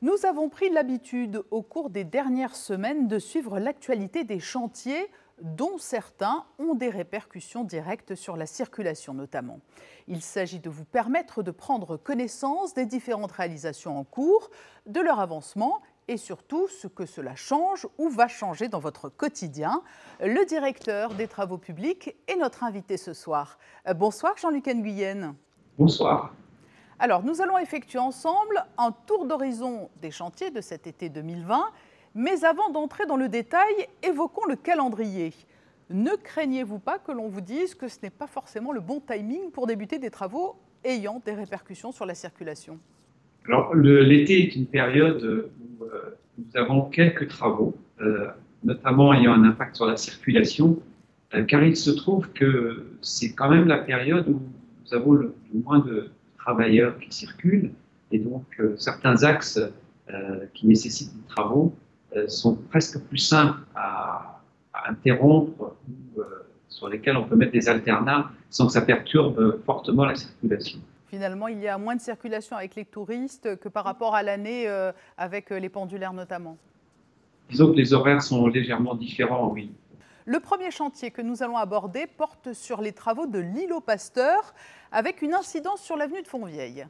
Nous avons pris l'habitude au cours des dernières semaines de suivre l'actualité des chantiers dont certains ont des répercussions directes sur la circulation notamment. Il s'agit de vous permettre de prendre connaissance des différentes réalisations en cours, de leur avancement et surtout ce que cela change ou va changer dans votre quotidien. Le directeur des travaux publics est notre invité ce soir. Bonsoir Jean-Luc Nguyen. Bonsoir. Alors, nous allons effectuer ensemble un tour d'horizon des chantiers de cet été 2020. Mais avant d'entrer dans le détail, évoquons le calendrier. Ne craignez-vous pas que l'on vous dise que ce n'est pas forcément le bon timing pour débuter des travaux ayant des répercussions sur la circulation? Alors, l'été est une période où nous avons quelques travaux, notamment ayant un impact sur la circulation, car il se trouve que c'est quand même la période où nous avons le moins de travailleurs qui circulent, et donc certains axes qui nécessitent des travaux sont presque plus simples à interrompre ou sur lesquels on peut mettre des alternats sans que ça perturbe fortement la circulation. Finalement, il y a moins de circulation avec les touristes que par rapport à l'année avec les pendulaires notamment. Disons que les horaires sont légèrement différents, oui. Le premier chantier que nous allons aborder porte sur les travaux de l'îlot Pasteur avec une incidence sur l'avenue de Fontvieille.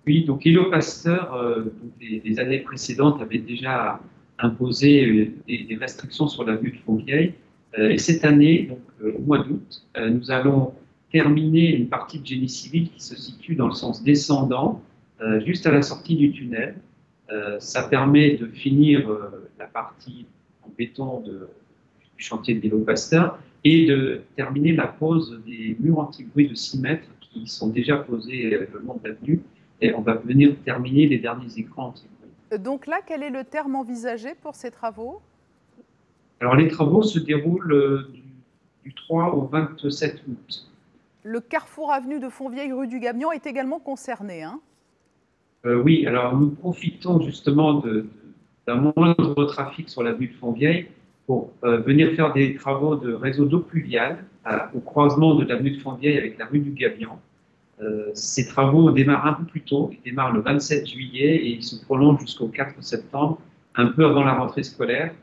Oui, donc l'îlot Pasteur, les années précédentes, avait déjà imposé des restrictions sur l'avenue de Fontvieille. Et cette année, donc, au mois d'août, nous allons terminer une partie de génie civil qui se situe dans le sens descendant, juste à la sortie du tunnel. Ça permet de finir la partie en béton du chantier de l'îlot Pasteur et de terminer la pose des murs anti-bruit de 6 mètres qui sont déjà posés le long de l'avenue. Et on va venir terminer les derniers écrans anti-bruit. Donc là, quel est le terme envisagé pour ces travaux? Alors les travaux se déroulent du 3 au 27 août. Le carrefour avenue de Fontvieille rue du Gabion est également concerné, hein? Oui, alors nous profitons justement d'un moindre trafic sur l'avenue de Fontvieille pour venir faire des travaux de réseau d'eau pluviale au croisement de l'avenue de Fontvieille avec la rue du Gabion. Ces travaux démarrent un peu plus tôt, ils démarrent le 27 juillet et ils se prolongent jusqu'au 4 septembre, un peu avant la rentrée scolaire.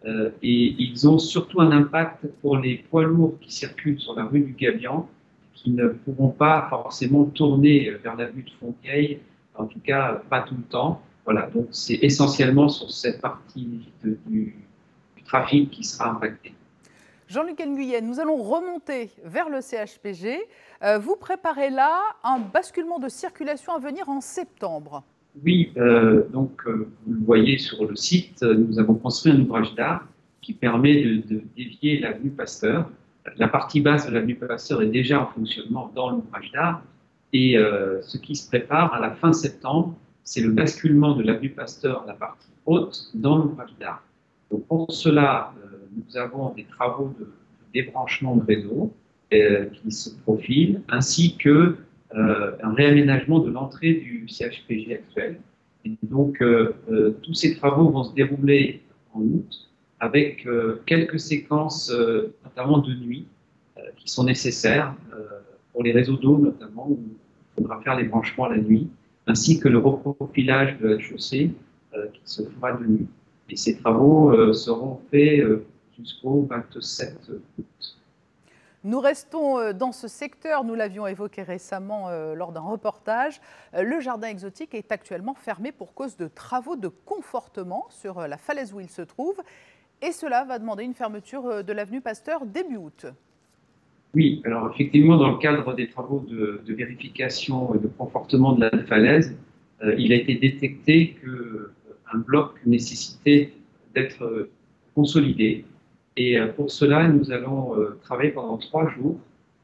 Et ils ont surtout un impact pour les poids lourds qui circulent sur la rue du Gabion, qui ne pourront pas forcément tourner vers l'avenue de Fontvieille, en tout cas pas tout le temps. Voilà, donc c'est essentiellement sur cette partie du trafic qui sera impactée. Jean-Luc Nguyen, nous allons remonter vers le CHPG. Vous préparez là un basculement de circulation à venir en septembre. Oui, donc vous le voyez sur le site, nous avons construit un ouvrage d'art qui permet de dévier l'avenue Pasteur. La partie basse de l'avenue Pasteur est déjà en fonctionnement dans l'ouvrage d'art. Et ce qui se prépare à la fin septembre, c'est le basculement de l'avenue Pasteur, la partie haute, dans l'ouvrage d'art. Donc pour cela, nous avons des travaux de débranchement de réseau qui se profilent, ainsi que un réaménagement de l'entrée du CHPG actuel. Et donc tous ces travaux vont se dérouler en août avec quelques séquences, notamment de nuit, qui sont nécessaires pour les réseaux d'eau notamment, où il faudra faire les branchements la nuit, ainsi que le reprofilage de la chaussée qui se fera de nuit. Et ces travaux seront faits jusqu'au 27 août. Nous restons dans ce secteur, nous l'avions évoqué récemment lors d'un reportage. Le jardin exotique est actuellement fermé pour cause de travaux de confortement sur la falaise où il se trouve. Et cela va demander une fermeture de l'avenue Pasteur début août. Oui, alors effectivement, dans le cadre des travaux de vérification et de confortement de la falaise, il a été détecté qu'un bloc nécessitait d'être consolidé. Et pour cela, nous allons travailler pendant 3 jours.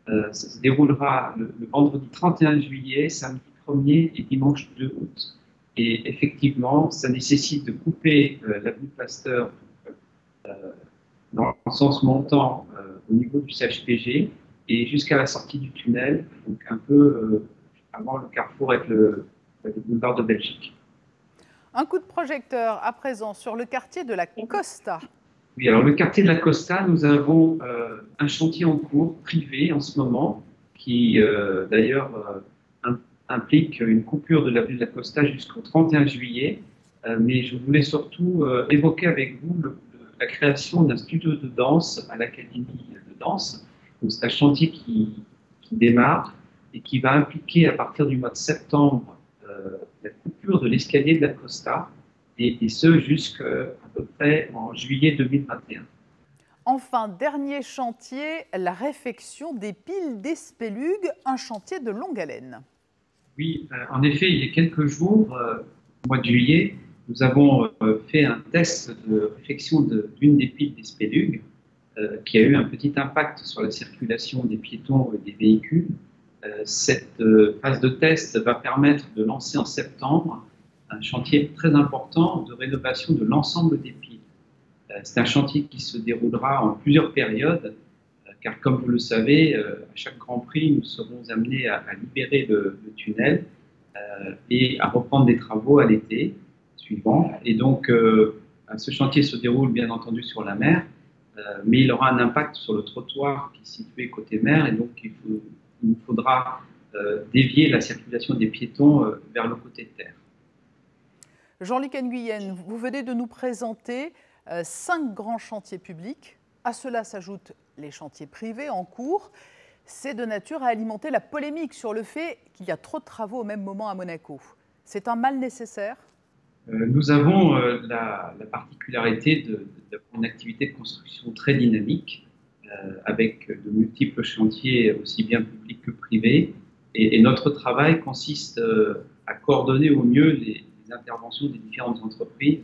Ça se déroulera le vendredi 31 juillet, samedi 1er et dimanche 2 août. Et effectivement, ça nécessite de couper l'avenue Pasteur dans le sens montant au niveau du CHPG et jusqu'à la sortie du tunnel, donc un peu avant le carrefour avec le boulevard de Belgique. Un coup de projecteur à présent sur le quartier de la Costa. Oui, alors le quartier de la Costa, nous avons un chantier en cours privé en ce moment qui d'ailleurs implique une coupure de l'avenue de la Costa jusqu'au 31 juillet mais je voulais surtout évoquer avec vous la création d'un studio de danse à l'Académie de danse. C'est un chantier qui démarre et qui va impliquer à partir du mois de septembre la coupure de l'escalier de la Costa, et ce jusqu'à peu près en juillet 2021. Enfin, dernier chantier, la réfection des piles d'Espélugues, un chantier de longue haleine. Oui, en effet, il y a quelques jours, au mois de juillet, nous avons fait un test de réfection d'une des piles d'Espélugues qui a eu un petit impact sur la circulation des piétons et des véhicules. Cette phase de test va permettre de lancer en septembre un chantier très important de rénovation de l'ensemble des piles. C'est un chantier qui se déroulera en plusieurs périodes, car comme vous le savez, à chaque Grand Prix, nous serons amenés à libérer le tunnel et à reprendre des travaux à l'été suivant. Et donc, ce chantier se déroule bien entendu sur la mer, mais il aura un impact sur le trottoir qui est situé côté mer, et donc il nous faudra dévier la circulation des piétons vers le côté de terre. Jean-Luc Nguyen, vous venez de nous présenter 5 grands chantiers publics. À cela s'ajoutent les chantiers privés en cours. C'est de nature à alimenter la polémique sur le fait qu'il y a trop de travaux au même moment à Monaco. C'est un mal nécessaire ? Nous avons la particularité d'avoir une activité de construction très dynamique, avec de multiples chantiers, aussi bien publics que privés. Et notre travail consiste à coordonner au mieux les interventions des différentes entreprises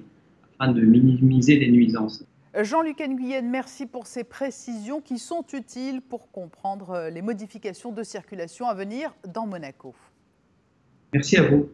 afin de minimiser les nuisances. Jean-Luc Nguyen, merci pour ces précisions qui sont utiles pour comprendre les modifications de circulation à venir dans Monaco. Merci à vous.